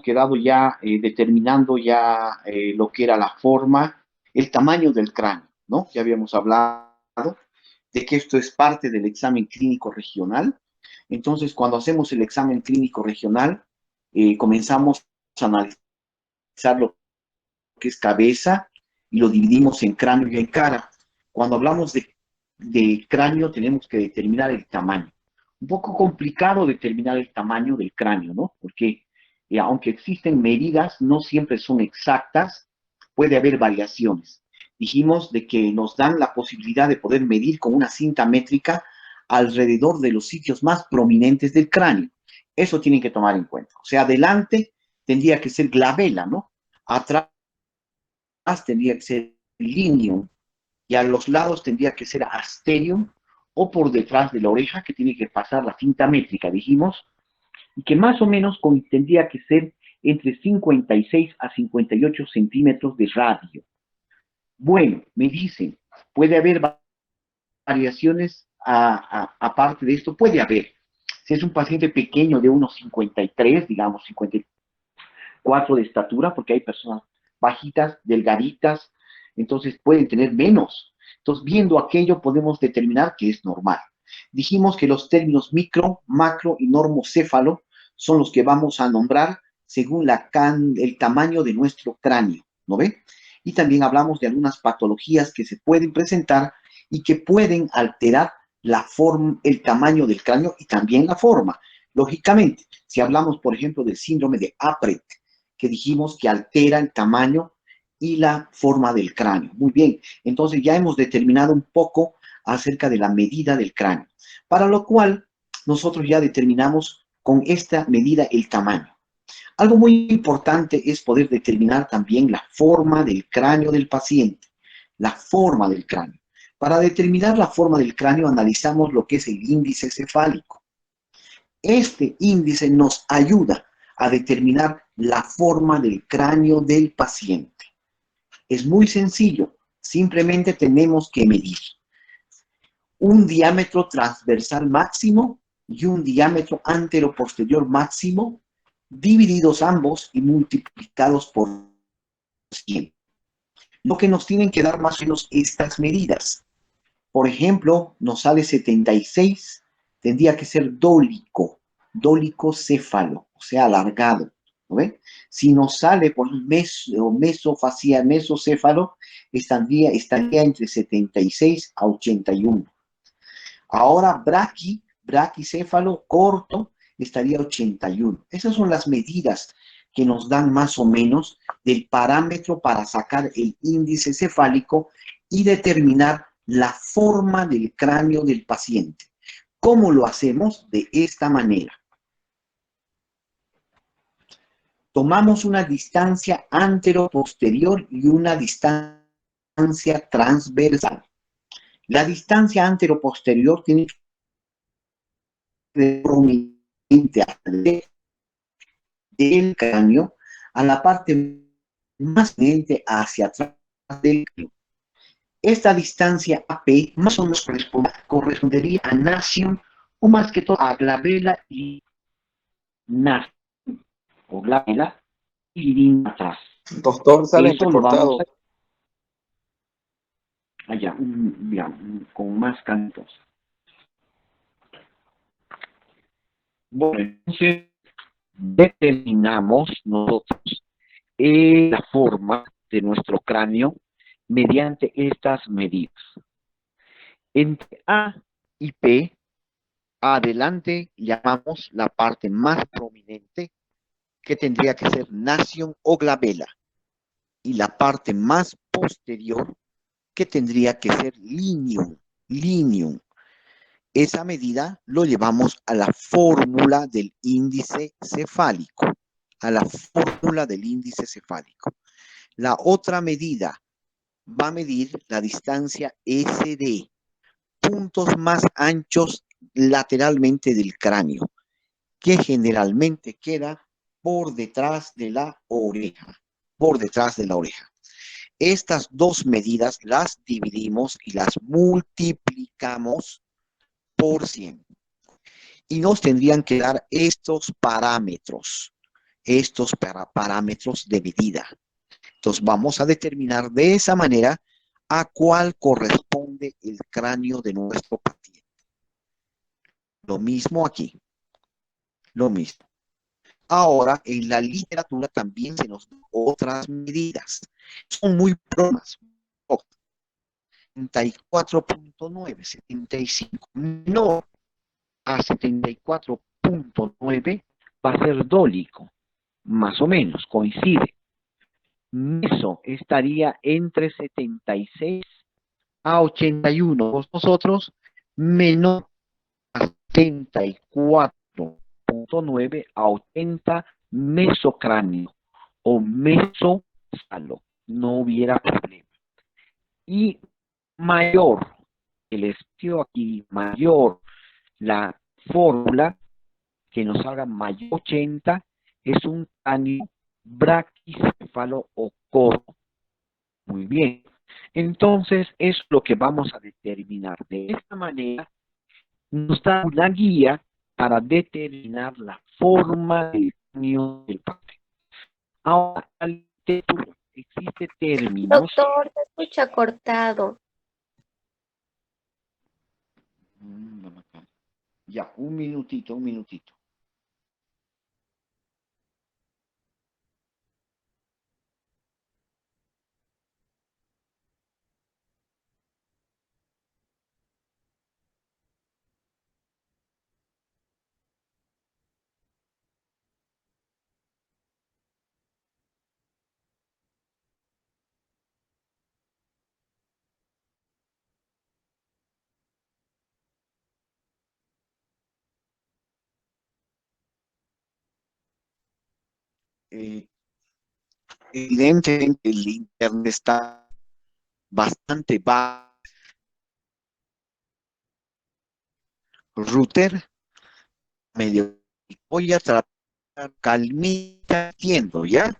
quedado ya determinando ya lo que era la forma, el tamaño del cráneo, ¿no? Ya habíamos hablado de que esto es parte del examen clínico regional. Entonces, cuando hacemos el examen clínico regional, comenzamos a analizar lo que es cabeza y lo dividimos en cráneo y en cara. Cuando hablamos de cráneo, tenemos que determinar el tamaño. Un poco complicado determinar el tamaño del cráneo, ¿no? Porque aunque existen medidas, no siempre son exactas, puede haber variaciones. Dijimos de que nos dan la posibilidad de poder medir con una cinta métrica alrededor de los sitios más prominentes del cráneo. Eso tienen que tomar en cuenta. O sea, adelante tendría que ser glabela, ¿no? Atrás tendría que ser lineum y a los lados tendría que ser asterium o por detrás de la oreja que tiene que pasar la cinta métrica, dijimos, y que más o menos tendría que ser entre 56 a 58 centímetros de radio. Bueno, me dicen, puede haber variaciones aparte de esto, puede haber. Si es un paciente pequeño de unos 53, digamos 54 de estatura, porque hay personas bajitas, delgaditas, entonces pueden tener menos. Entonces, viendo aquello, podemos determinar que es normal. Dijimos que los términos micro, macro y normocéfalo son los que vamos a nombrar según el tamaño de nuestro cráneo, ¿no ve? Y también hablamos de algunas patologías que se pueden presentar y que pueden alterar la forma, el tamaño del cráneo y también la forma. Lógicamente, si hablamos, por ejemplo, del síndrome de Apert, que dijimos que altera el tamaño y la forma del cráneo. Muy bien, entonces ya hemos determinado un poco acerca de la medida del cráneo, para lo cual nosotros ya determinamos con esta medida el tamaño. Algo muy importante es poder determinar también la forma del cráneo del paciente, la forma del cráneo. Para determinar la forma del cráneo analizamos lo que es el índice cefálico. Este índice nos ayuda a determinar la forma del cráneo del paciente. Es muy sencillo, simplemente tenemos que medir un diámetro transversal máximo y un diámetro antero-posterior máximo, divididos ambos y multiplicados por 100. Lo que nos tienen que dar más o menos estas medidas. Por ejemplo, nos sale 76, tendría que ser dólico-céfalo, o sea, alargado. ¿No ve? Si nos sale por mesocéfalo, estaría entre 76 a 81. Ahora, braquicéfalo corto estaría 81. Esas son las medidas que nos dan más o menos del parámetro para sacar el índice cefálico y determinar la forma del cráneo del paciente. ¿Cómo lo hacemos? De esta manera. Tomamos una distancia antero-posterior y una distancia transversal. La distancia antero-posterior tiene que ser prominente del cráneo a la parte más prominente hacia atrás del cráneo. Esta distancia AP más o menos correspondería a nación o más que todo a glabela y nación, o glabela y línea atrás. Doctor, sale Eso lo vamos entrecortado. a allá, con más cantos. Bueno, entonces determinamos nosotros la forma de nuestro cráneo mediante estas medidas. Entre A y P, adelante llamamos la parte más prominente, que tendría que ser nación o glabela, y la parte más posterior, que tendría que ser lineum. Esa medida lo llevamos a la fórmula del índice cefálico, La otra medida va a medir la distancia SD, puntos más anchos lateralmente del cráneo, que generalmente queda por detrás de la oreja, Estas dos medidas las dividimos y las multiplicamos por 100. Y nos tendrían que dar estos parámetros. estos parámetros de medida. Entonces vamos a determinar de esa manera a cuál corresponde el cráneo de nuestro paciente. Lo mismo aquí, lo mismo. Ahora, en la literatura también se nos dan otras medidas. Son muy bromas. 74.9, 75 menor a 74.9 va a ser dólico, más o menos, coincide. Meso estaría entre 76 a 81. Nosotros menor a 74.9 a 80 mesocráneo o mesocefalo. No hubiera problema. Y mayor, el estudio aquí mayor, la fórmula que nos salga mayor 80 es un cráneo braquicéfalo o corto. Muy bien. Entonces, es lo que vamos a determinar. De esta manera, nos da una guía para determinar la forma del cráneo del padre. Ahora, existe términos. Doctor, se escucha cortado. Ya, un minutito, un minutito. Evidentemente el internet está bastante bajo. Router medio. Voy a tratar calmita, entiendo, ¿ya?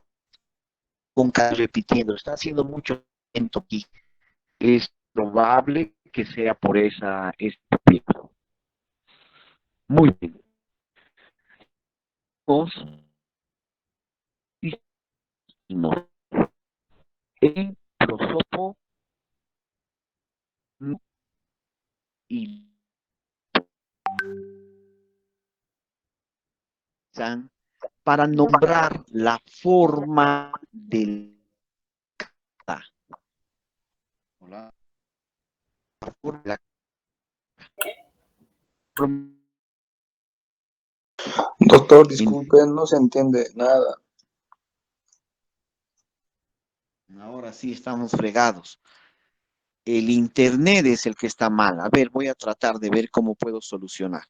Con repitiendo, está haciendo mucho viento aquí. Es probable que sea por esa estupidez. Muy bien. No. El prosopo y para nombrar la forma del Hola. Doctor, disculpe, no se entiende nada. Ahora sí estamos fregados. El internet es el que está mal. A ver, voy a tratar de ver cómo puedo solucionar.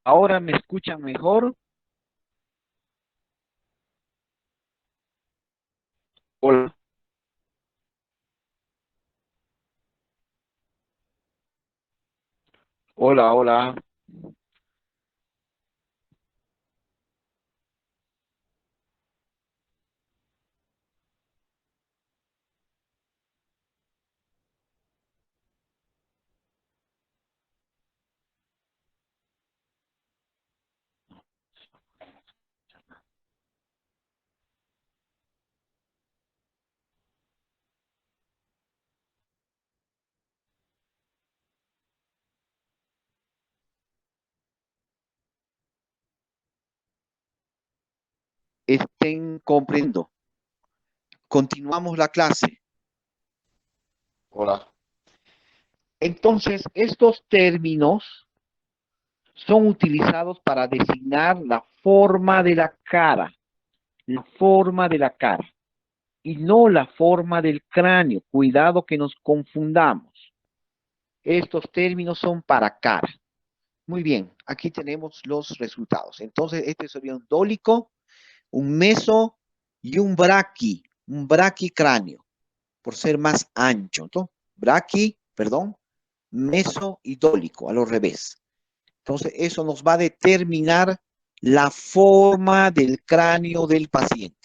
¿Ahora me escuchan mejor? Hola. Hola, hola. Estén comprendiendo. Continuamos la clase. Hola. Entonces, estos términos son utilizados para designar la forma de la cara. La forma de la cara. Y no la forma del cráneo. Cuidado que nos confundamos. Estos términos son para cara. Muy bien, aquí tenemos los resultados. Entonces, este sería un dólico, un meso y un braquicráneo, por ser más ancho, ¿no? Perdón, meso y dólico, a lo revés. Entonces, eso nos va a determinar la forma del cráneo del paciente.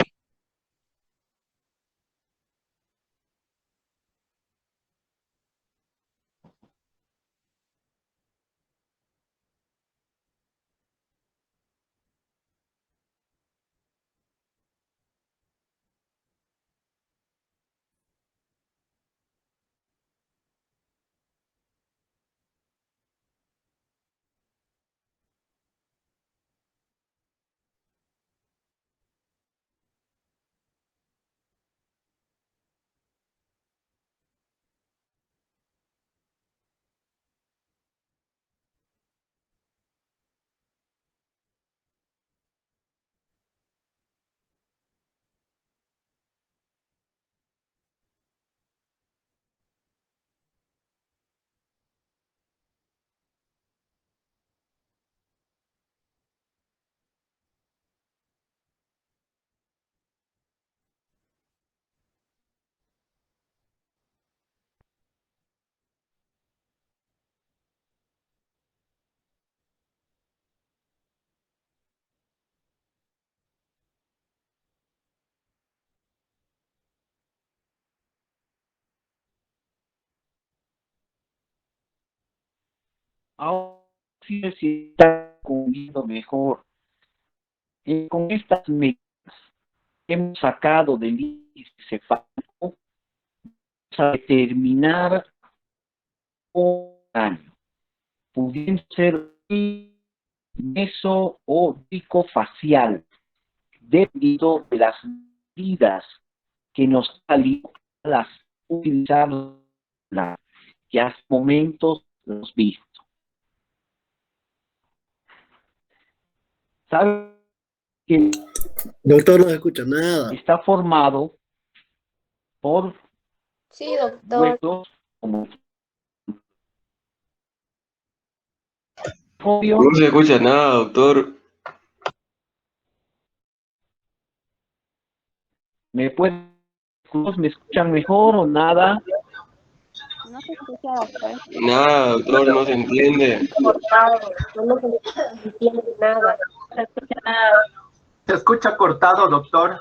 Ahora sí se está comiendo mejor. Con estas medidas que hemos sacado del índice cefálico, vamos a determinar un año, pudiendo ser meso o facial, debido de las medidas que nos salen las utilizar que hace momentos los visto. ¿Sabe que Doctor, no se escucha nada. está formado por Sí, doctor. huesos como No se escucha nada, doctor. ¿Me escuchan mejor o nada? No se escucha, doctor. Nada, doctor, no se entiende. Cortado. No se entiende nada. Se escucha cortado, doctor.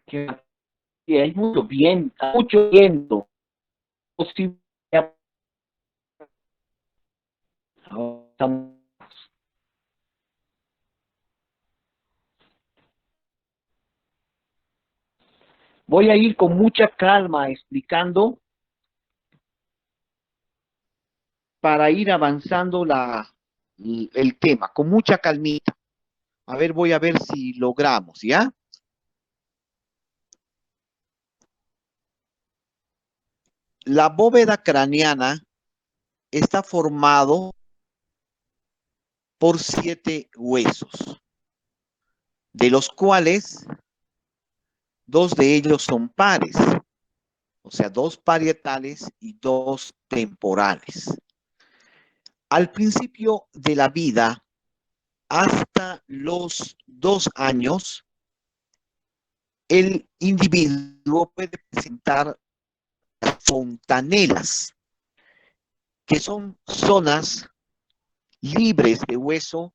Que hay mucho viento. Voy a ir con mucha calma explicando para ir avanzando el tema, con mucha calmita. A ver, voy a ver si logramos, ¿ya? La bóveda craneana está formado por 7 huesos, de los cuales 2 de ellos son pares, o sea, 2 parietales y 2 temporales. Al principio de la vida, hasta los 2 años, el individuo puede presentar fontanelas, que son zonas libres de hueso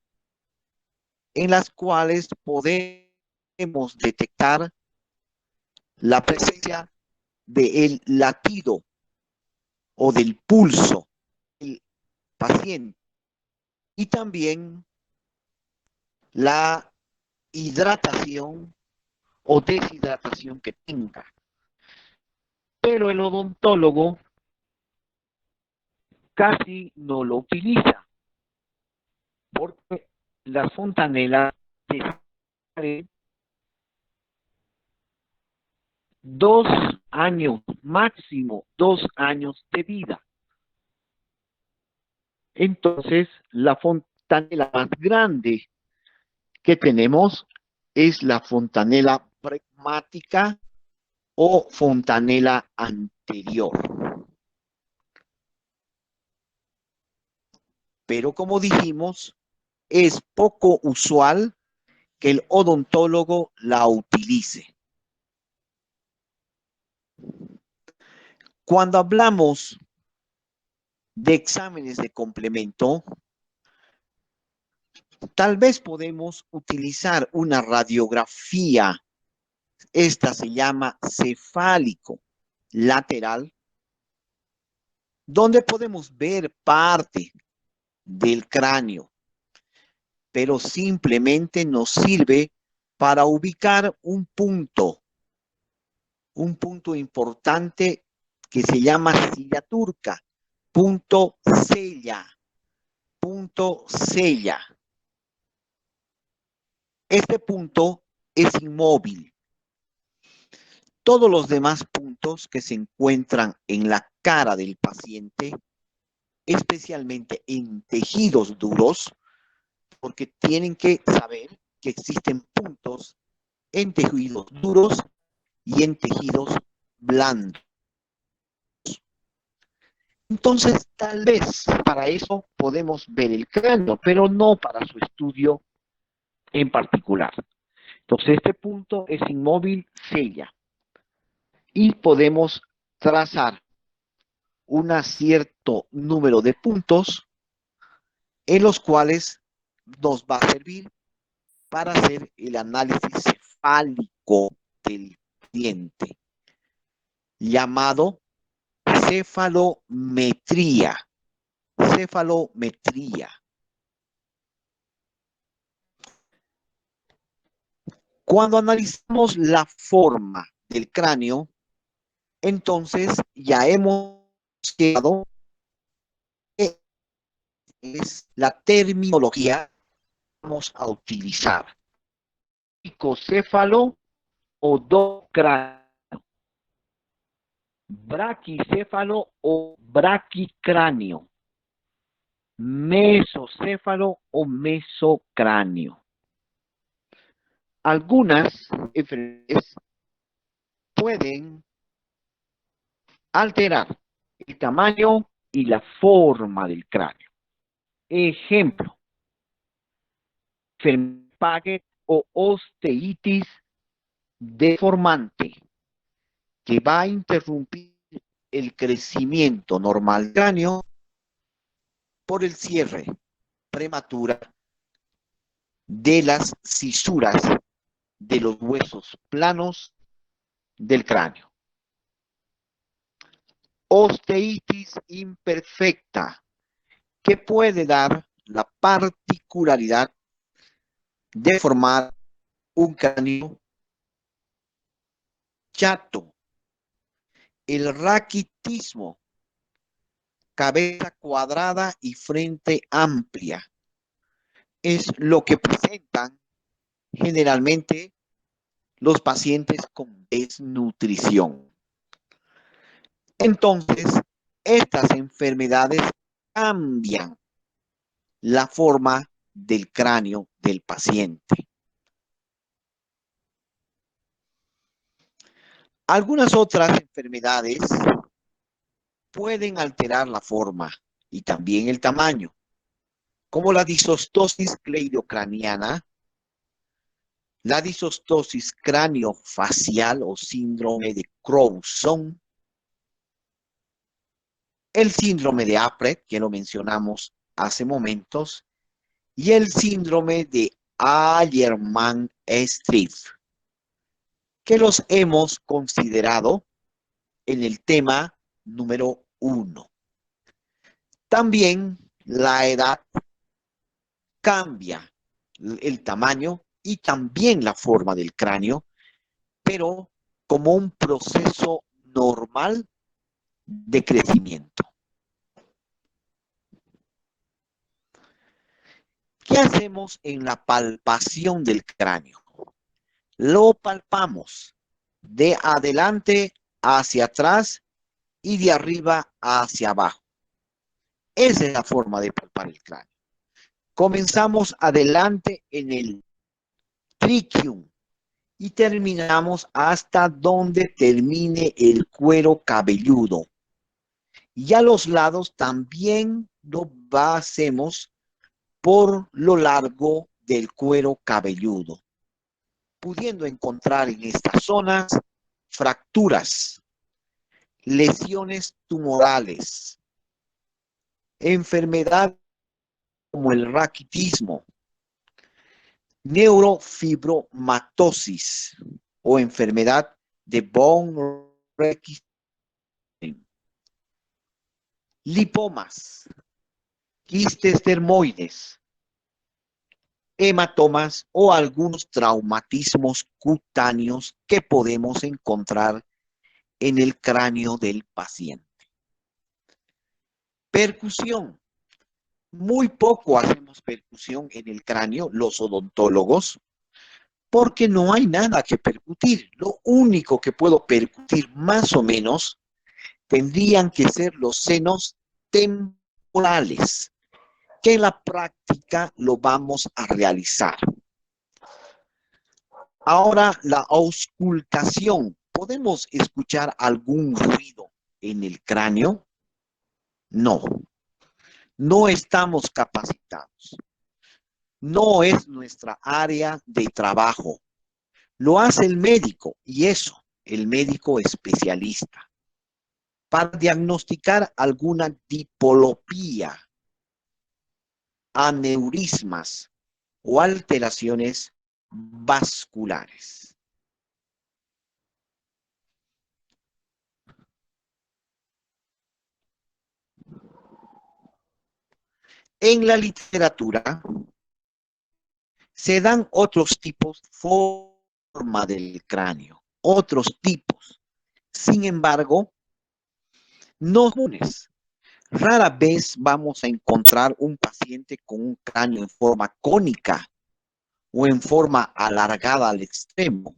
en las cuales podemos detectar la presencia del latido o del pulso del paciente y también la hidratación o deshidratación que tenga. Pero el odontólogo casi no lo utiliza porque las fontanelas tienen 2 años, máximo 2 años de vida. Entonces, la fontanela más grande que tenemos es la fontanela pragmática o fontanela anterior. pero como dijimos, es poco usual que el odontólogo la utilice. Cuando hablamos de exámenes de complemento, tal vez podemos utilizar una radiografía. Esta se llama cefálico lateral, donde podemos ver parte del cráneo, pero simplemente nos sirve para ubicar un punto importante que se llama silla turca, punto sella. Este punto es inmóvil. Todos los demás puntos que se encuentran en la cara del paciente, especialmente en tejidos duros, porque tienen que saber que existen puntos en tejidos duros y en tejidos blandos. Entonces, tal vez para eso podemos ver el cráneo, pero no para su estudio en particular. Entonces, este punto es inmóvil, sella. Y podemos trazar un cierto número de puntos en los cuales nos va a servir para hacer el análisis cefálico del paciente, llamado cefalometría. Cuando analizamos la forma del cráneo, entonces ya hemos llegado a es la terminología que vamos a utilizar. Bracicéfalo o docráneo. Braquicéfalo o braquicráneo. Mesocéfalo o mesocráneo. Algunas enfermedades pueden alterar el tamaño y la forma del cráneo. Ejemplo, Paget o osteitis deformante, que va a interrumpir el crecimiento normal del cráneo por el cierre prematura de las cisuras de los huesos planos del cráneo. Osteitis imperfecta, que puede dar la particularidad de formar un cráneo chato. El raquitismo, cabeza cuadrada y frente amplia, es lo que presentan generalmente los pacientes con desnutrición. Entonces, estas enfermedades cambian la forma del cráneo del paciente. Algunas otras enfermedades pueden alterar la forma y también el tamaño, como la disostosis cleidocraniana, la disostosis craniofacial o síndrome de Crouzon, el síndrome de Apert, que lo mencionamos hace momentos, y el síndrome de Allermann-Streiff, que los hemos considerado en el tema número 1. También la edad cambia el tamaño y también la forma del cráneo, pero como un proceso normal de crecimiento. ¿Qué hacemos en la palpación del cráneo? Lo palpamos de adelante hacia atrás y de arriba hacia abajo. Esa es la forma de palpar el cráneo. Comenzamos adelante en el triquium y terminamos hasta donde termine el cuero cabelludo. Y a los lados también lo hacemos por lo largo del cuero cabelludo, pudiendo encontrar en estas zonas fracturas, lesiones tumorales, enfermedades como el raquitismo, neurofibromatosis o enfermedad de bone Requisite, lipomas, quistes dermoides, hematomas o algunos traumatismos cutáneos que podemos encontrar en el cráneo del paciente. Percusión. Muy poco hacemos percusión en el cráneo, los odontólogos, porque no hay nada que percutir. Lo único que puedo percutir más o menos tendrían que ser los senos temporales, que en la práctica lo vamos a realizar. Ahora, la auscultación. ¿Podemos escuchar algún ruido en el cráneo? No. No estamos capacitados. No es nuestra área de trabajo. Lo hace el médico, y eso, el médico especialista, para diagnosticar alguna dipolopía, aneurismas o alteraciones vasculares. En la literatura se dan otros tipos de forma del cráneo, otros tipos. Sin embargo, no comunes. Rara vez vamos a encontrar un paciente con un cráneo en forma cónica o en forma alargada al extremo,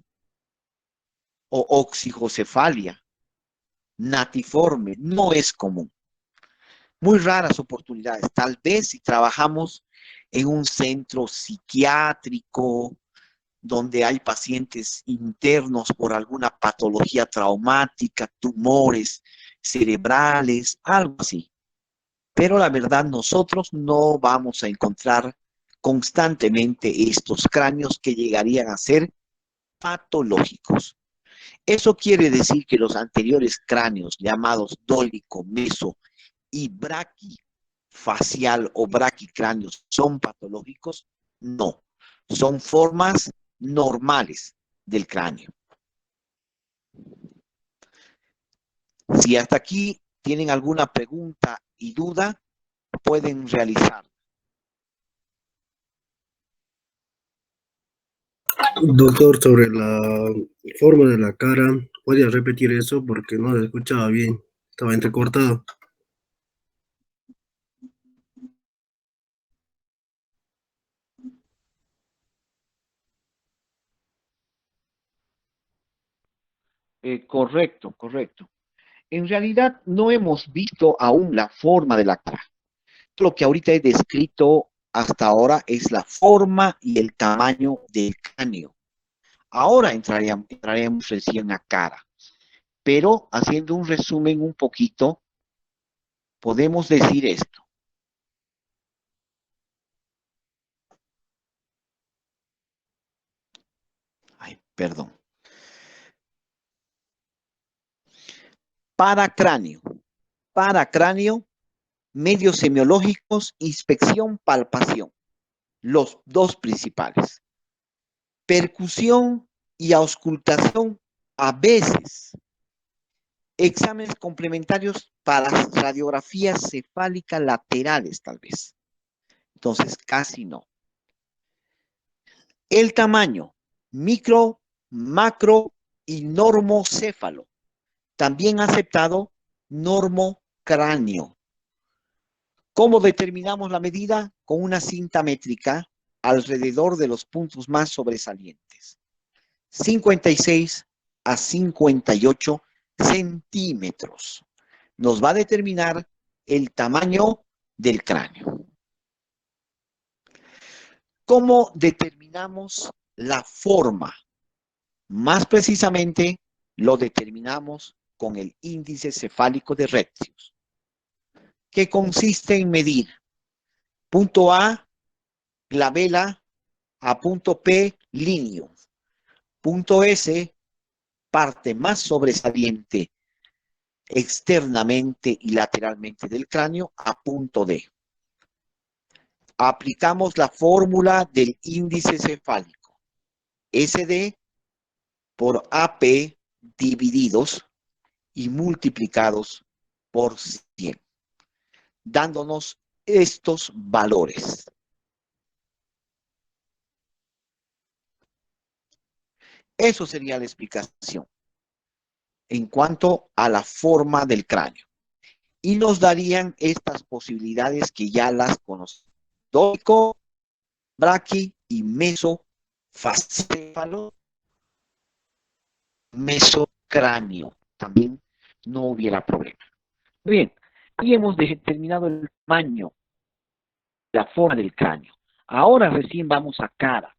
o oxigocefalia, natiforme. No es común. Muy raras oportunidades. Tal vez si trabajamos en un centro psiquiátrico donde hay pacientes internos por alguna patología traumática, tumores cerebrales, algo así. Pero la verdad, nosotros no vamos a encontrar constantemente estos cráneos que llegarían a ser patológicos. Eso quiere decir que los anteriores cráneos llamados dólico, meso y braquifacial o braquicráneos son patológicos. No, son formas normales del cráneo. Si hasta aquí tienen alguna pregunta y duda, pueden realizar. Doctor, sobre la forma de la cara, ¿podría repetir eso? Porque no se escuchaba bien, estaba entrecortado. Correcto, correcto. En realidad no hemos visto aún la forma de la cara. Lo que ahorita he descrito hasta ahora es la forma y el tamaño del cráneo. Ahora entraremos recién a cara. Pero haciendo un resumen un poquito, podemos decir esto. Ay, perdón. Paracráneo, medios semiológicos, inspección, palpación. Los dos principales. Percusión y auscultación a veces. Exámenes complementarios para radiografías cefálicas laterales, tal vez. Entonces, casi no. El tamaño, micro, macro y normocéfalo. También aceptado normocráneo. ¿Cómo determinamos la medida? Con una cinta métrica alrededor de los puntos más sobresalientes. 56 a 58 centímetros. Nos va a determinar el tamaño del cráneo. ¿Cómo determinamos la forma? Más precisamente, lo determinamos con el índice cefálico de Retzius, que consiste en medir punto A, glabela, a punto P, lineum, punto S, parte más sobresaliente externamente y lateralmente del cráneo, a punto D. Aplicamos la fórmula del índice cefálico, SD por AP divididos y multiplicados por 100, dándonos estos valores. Eso sería la explicación en cuanto a la forma del cráneo. Y nos darían estas posibilidades que ya las conocemos: dórico, braqui y mesofacéfalo, mesocráneo. También no hubiera problema. Bien, ahí hemos determinado el tamaño, la forma del cráneo. Ahora recién vamos a cara.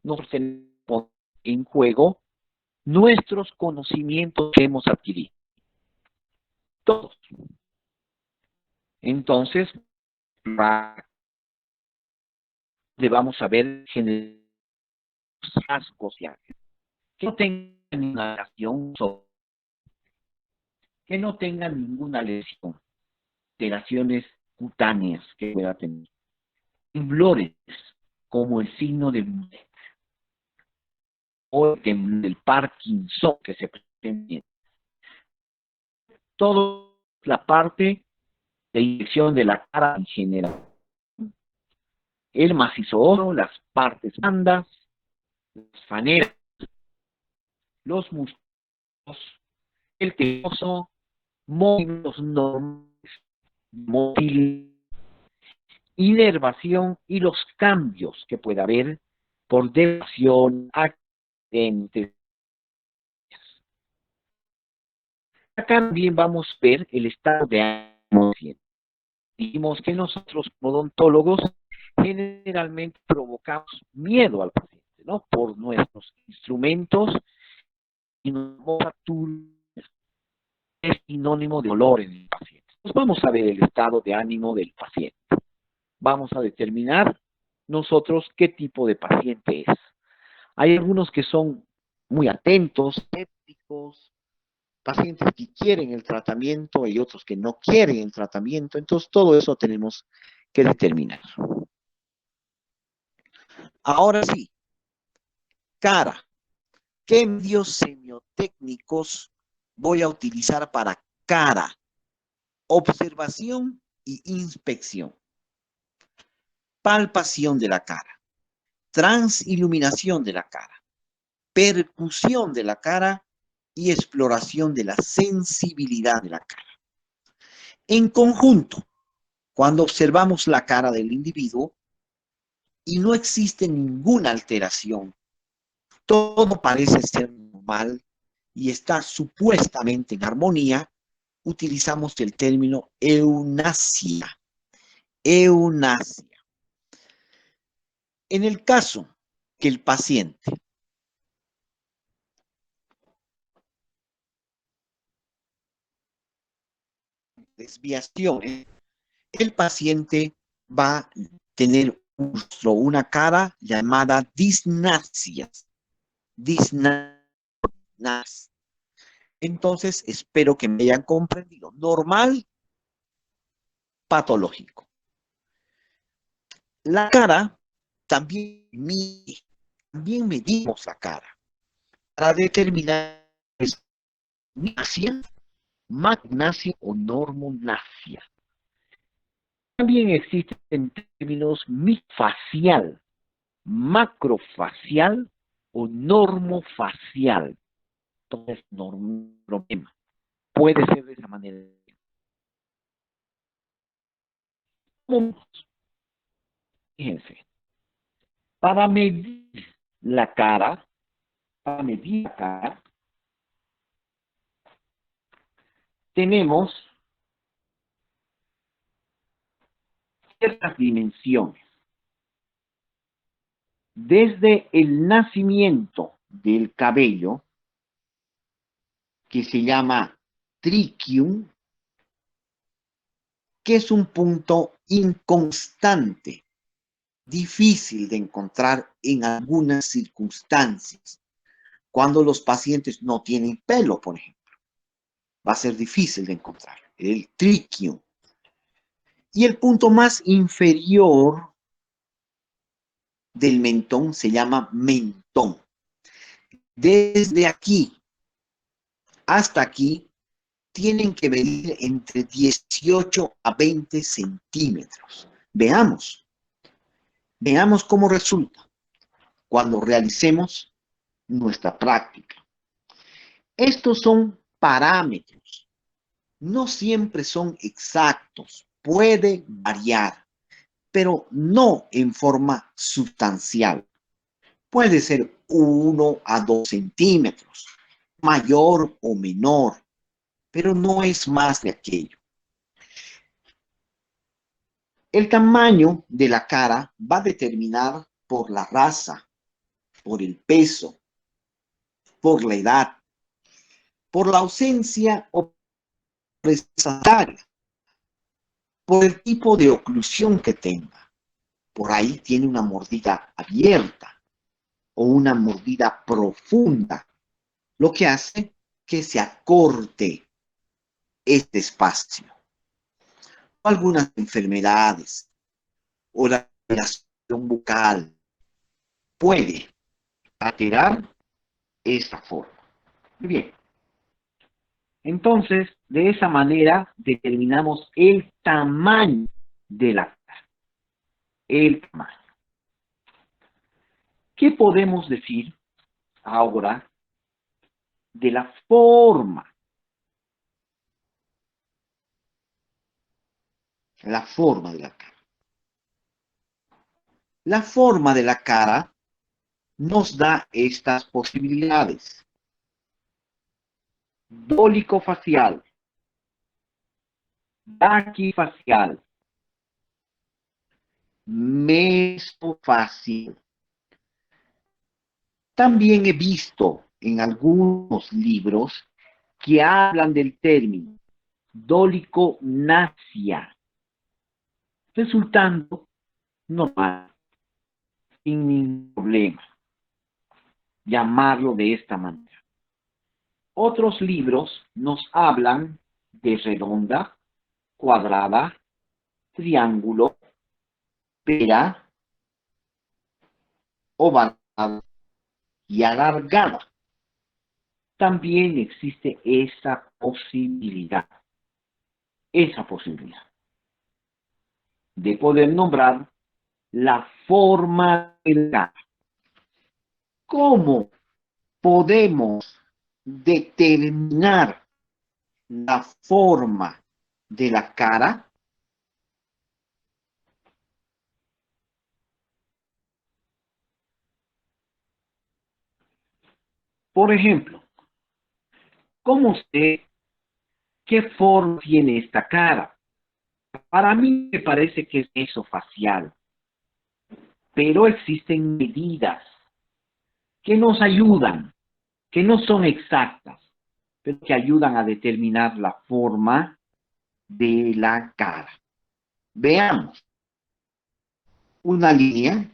Nos tenemos en juego nuestros conocimientos que hemos adquirido. Todos. Entonces, le vamos a ver rasgos ya. Que no tengan ninguna lesión, que no tengan ninguna lesión, alteraciones cutáneas que pueda tener, temblores como el signo de Mulet o el Parkinson que se presenta. Toda la parte de inyección de la cara en general, el macizo oro, las partes blandas, las faneras, los músculos, el tejido, movimientos normales, inervación y los cambios que puede haber por depresión, accidentes. Acá también vamos a ver el estado de ánimo. Dijimos que nosotros, como odontólogos, generalmente provocamos miedo al paciente, ¿no? Por nuestros instrumentos y es sinónimo de dolor en el paciente. Pues vamos a ver el estado de ánimo del paciente. Vamos a determinar nosotros qué tipo de paciente es. Hay algunos que son muy atentos, escépticos, pacientes que quieren el tratamiento y otros que no quieren el tratamiento. Entonces, todo eso tenemos que determinar. Ahora sí, cara. ¿Qué medios semiotécnicos voy a utilizar para cara? Observación y inspección. Palpación de la cara. Transiluminación de la cara. Percusión de la cara y exploración de la sensibilidad de la cara. En conjunto, cuando observamos la cara del individuo y no existe ninguna alteración, todo parece ser normal y está supuestamente en armonía, utilizamos el término eunasia. Eunasia. En el caso que el paciente desviaciones, el paciente va a tener una cara llamada disnasia. Entonces, espero que me hayan comprendido. Normal, patológico. La cara también medimos la cara para determinar si es magnasia, magnasia o normognasia. También existen términos microfacial, macrofacial o normofacial. Entonces, problema. Puede ser de esa manera. Fíjense, para medir la cara, tenemos ciertas dimensiones. Desde el nacimiento del cabello, que se llama triquium, que es un punto inconstante, difícil de encontrar en algunas circunstancias. Cuando los pacientes no tienen pelo, por ejemplo, va a ser difícil de encontrar, el triquio. Y el punto más inferior del mentón se llama mentón. Desde aquí hasta aquí tienen que medir entre 18 a 20 centímetros. Veamos cómo resulta cuando realicemos nuestra práctica. Estos son parámetros, no siempre son exactos, puede variar, pero no en forma sustancial. Puede ser 1 a 2 centímetros, mayor o menor, pero no es más de aquello. El tamaño de la cara va a determinar por la raza, por el peso, por la edad, por la ausencia o presentaria, por el tipo de oclusión que tenga. Por ahí tiene una mordida abierta o una mordida profunda, lo que hace que se acorte este espacio. Algunas enfermedades o la relación bucal puede alterar esta forma. Muy bien. Entonces, de esa manera determinamos el tamaño de la cara. El tamaño. ¿Qué podemos decir ahora de la forma? La forma de la cara. La forma de la cara nos da estas posibilidades. Dólico-facial, braquifacial, mesofacial. También he visto en algunos libros que hablan del término dólico-nasia, resultando normal, sin ningún problema, llamarlo de esta manera. Otros libros nos hablan de redonda, cuadrada, triángulo, pera, ovalada y alargada. También existe esa posibilidad de poder nombrar la forma del cara. ¿Cómo podemos determinar la forma de la cara? Por ejemplo, ¿cómo sé qué forma tiene esta cara? Para mí me parece que es mesofacial, pero existen medidas que nos ayudan, que no son exactas, pero que ayudan a determinar la forma de la cara. Veamos. Una línea,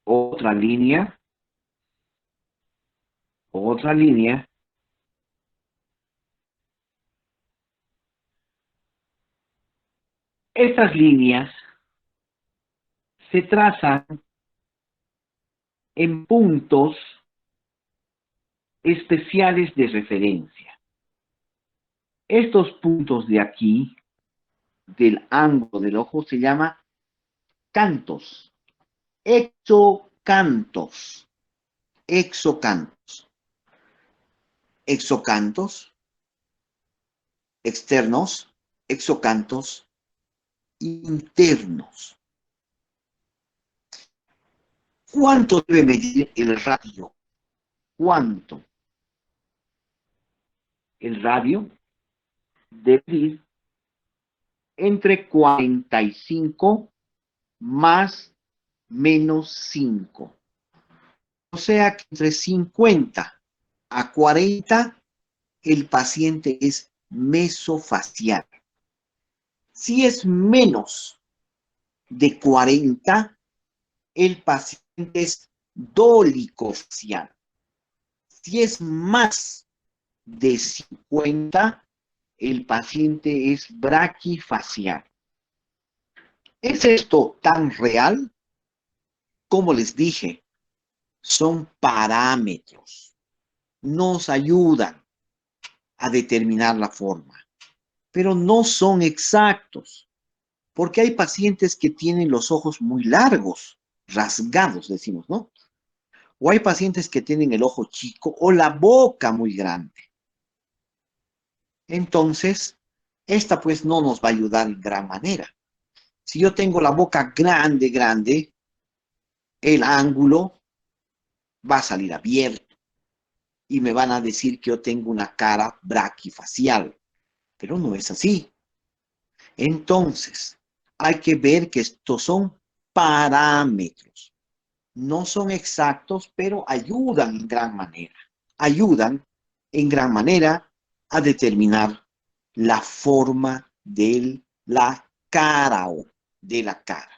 otra línea, otra línea. Estas líneas se trazan en puntos especiales de referencia. Estos puntos de aquí, del ángulo del ojo, se llama cantos, exocantos, exocantos, exocantos, externos, exocantos, internos. ¿Cuánto debe medir el radio? ¿Cuánto? El radio debe medir entre 45 más menos 5. O sea que entre 50 a 40 el paciente es mesofacial. Si es menos de 40, el paciente es dolicofacial. Si es más de 50, el paciente es braquifacial. ¿Es esto tan real? Como les dije, son parámetros. Nos ayudan a determinar la forma, pero no son exactos, porque hay pacientes que tienen los ojos muy largos, rasgados, decimos, ¿no? O hay pacientes que tienen el ojo chico o la boca muy grande. Entonces, esta pues no nos va a ayudar en gran manera. Si yo tengo la boca grande, el ángulo va a salir abierto y me van a decir que yo tengo una cara braquifacial, pero no es así. Entonces, hay que ver que estos son parámetros. No son exactos, pero ayudan en gran manera. Ayudan en gran manera a determinar la forma de la cara o de la cara.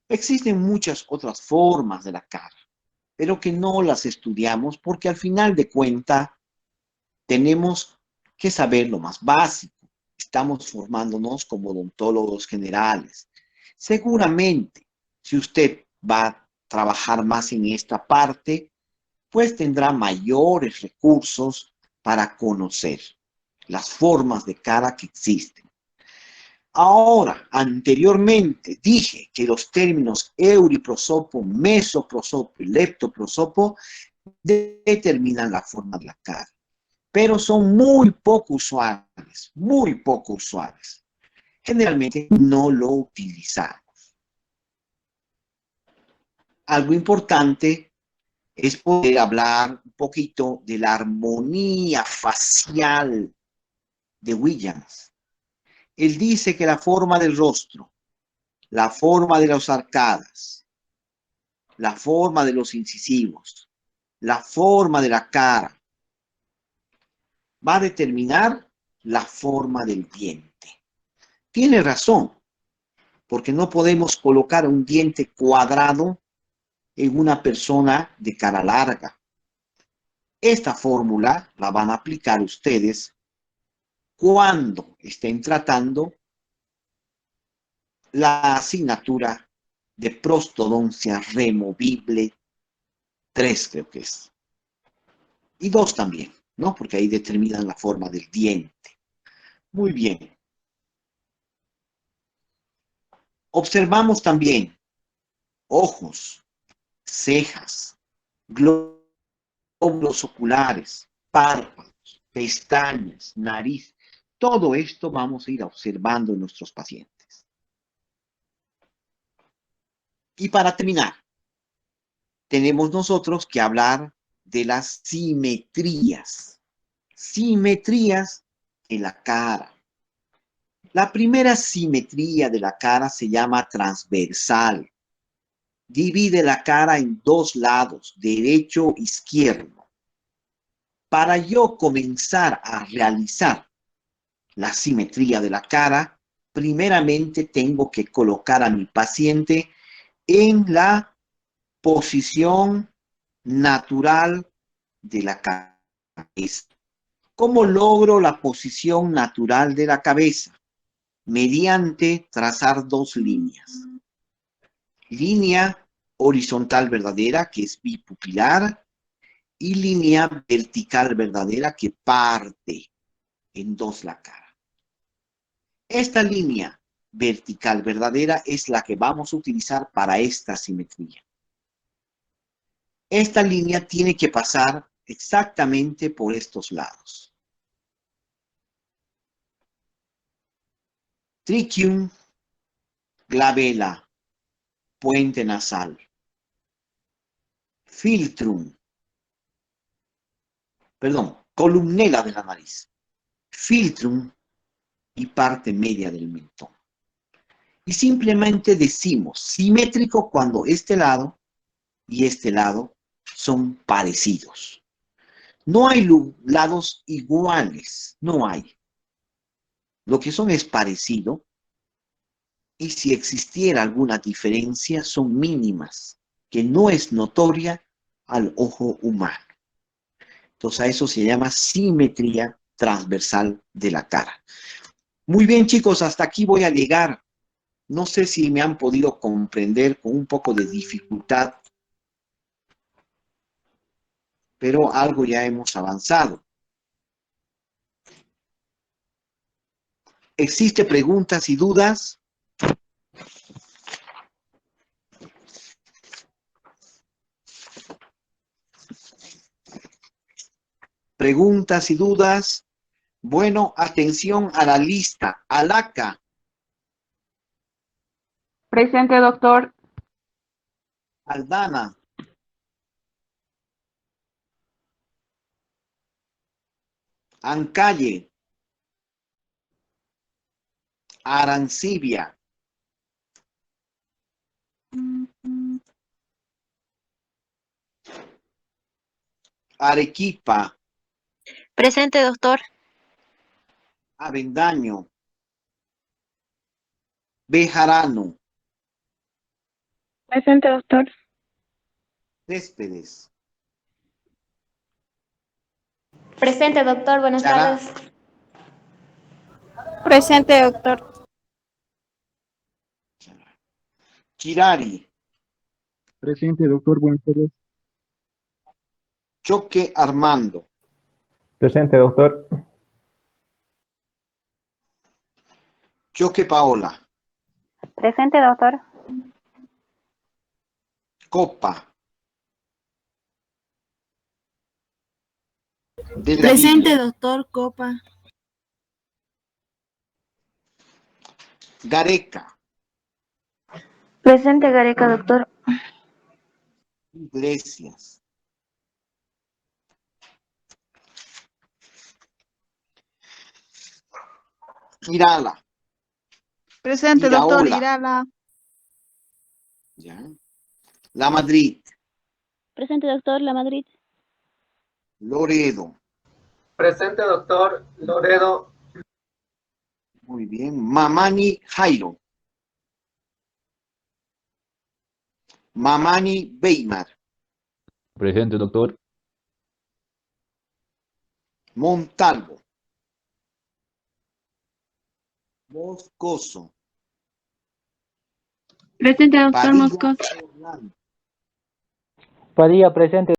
Existen muchas otras formas de la cara, pero que no las estudiamos porque al final de cuentas tenemos que saber lo más básico. Estamos formándonos como odontólogos generales. Seguramente, si usted va a trabajar más en esta parte, pues tendrá mayores recursos para conocer las formas de cara que existen. Ahora, anteriormente dije que los términos euriprosopo, mesoprosopo y leptoprosopo determinan la forma de la cara, pero son muy poco usuales, muy poco usuales. Generalmente no lo utilizamos. Algo importante es poder hablar un poquito de la armonía facial de Williams. Él dice que la forma del rostro, la forma de las arcadas, la forma de los incisivos, la forma de la cara, va a determinar la forma del diente. Tiene razón, porque no podemos colocar un diente cuadrado en una persona de cara larga. Esta fórmula la van a aplicar ustedes cuando estén tratando la asignatura de prostodoncia removible 3, creo que es. Y 2 también, ¿no? Porque ahí determinan la forma del diente. Muy bien. Observamos también ojos, cejas, glóbulos oculares, párpados, pestañas, nariz. Todo esto vamos a ir observando en nuestros pacientes. Y para terminar, tenemos nosotros que hablar de las simetrías. Simetrías en la cara. La primera simetría de la cara se llama transversal. Divide la cara en dos lados, derecho e izquierdo. Para yo comenzar a realizar la simetría de la cara, primeramente tengo que colocar a mi paciente en la posición natural de la cabeza. ¿Cómo logro la posición natural de la cabeza? Mediante trazar dos líneas. Línea horizontal verdadera, que es bipupilar, y línea vertical verdadera, que parte en dos la cara. Esta línea vertical verdadera es la que vamos a utilizar para esta simetría. Esta línea tiene que pasar exactamente por estos lados. Tritium, glabela, puente nasal. Filtrum, columnela de la nariz. Filtrum y parte media del mentón. Y simplemente decimos simétrico cuando este lado y este lado son parecidos. No hay lados iguales, no hay. Lo que son es parecido, y si existiera alguna diferencia, son mínimas, que no es notoria al ojo humano. Entonces a eso se llama simetría transversal de la cara. Muy bien, chicos, hasta aquí voy a llegar. No sé si me han podido comprender con un poco de dificultad, pero algo ya hemos avanzado. ¿Existen preguntas y dudas? Preguntas y dudas. Bueno, atención a la lista. Alaca. Presente, doctor. Aldana. Ancalle. Arancibia. Arequipa. Presente, doctor. Avendaño. Bejarano. Presente, doctor. Céspedes. Presente, doctor. Buenas Chará. tardes. Presente, doctor. Chirari. Presente, doctor. Buenas tardes. Choque Armando. Presente, doctor. Choque Paola. Presente, doctor. Copa. Delgadillo. Presente, doctor Copa. Gareca. Presente, Gareca, doctor. Iglesias. Irala. Presente, Iraola. doctor Irala. ¿Ya? La Madrid. Presente, doctor. La Madrid. Loredo. Presente, doctor. Loredo. Muy bien. Mamani Jairo. Mamani Weimar. Presente, doctor. Montalvo. Moscoso. Presente, doctor Padilla Moscoso. Orlando. Padilla, presente.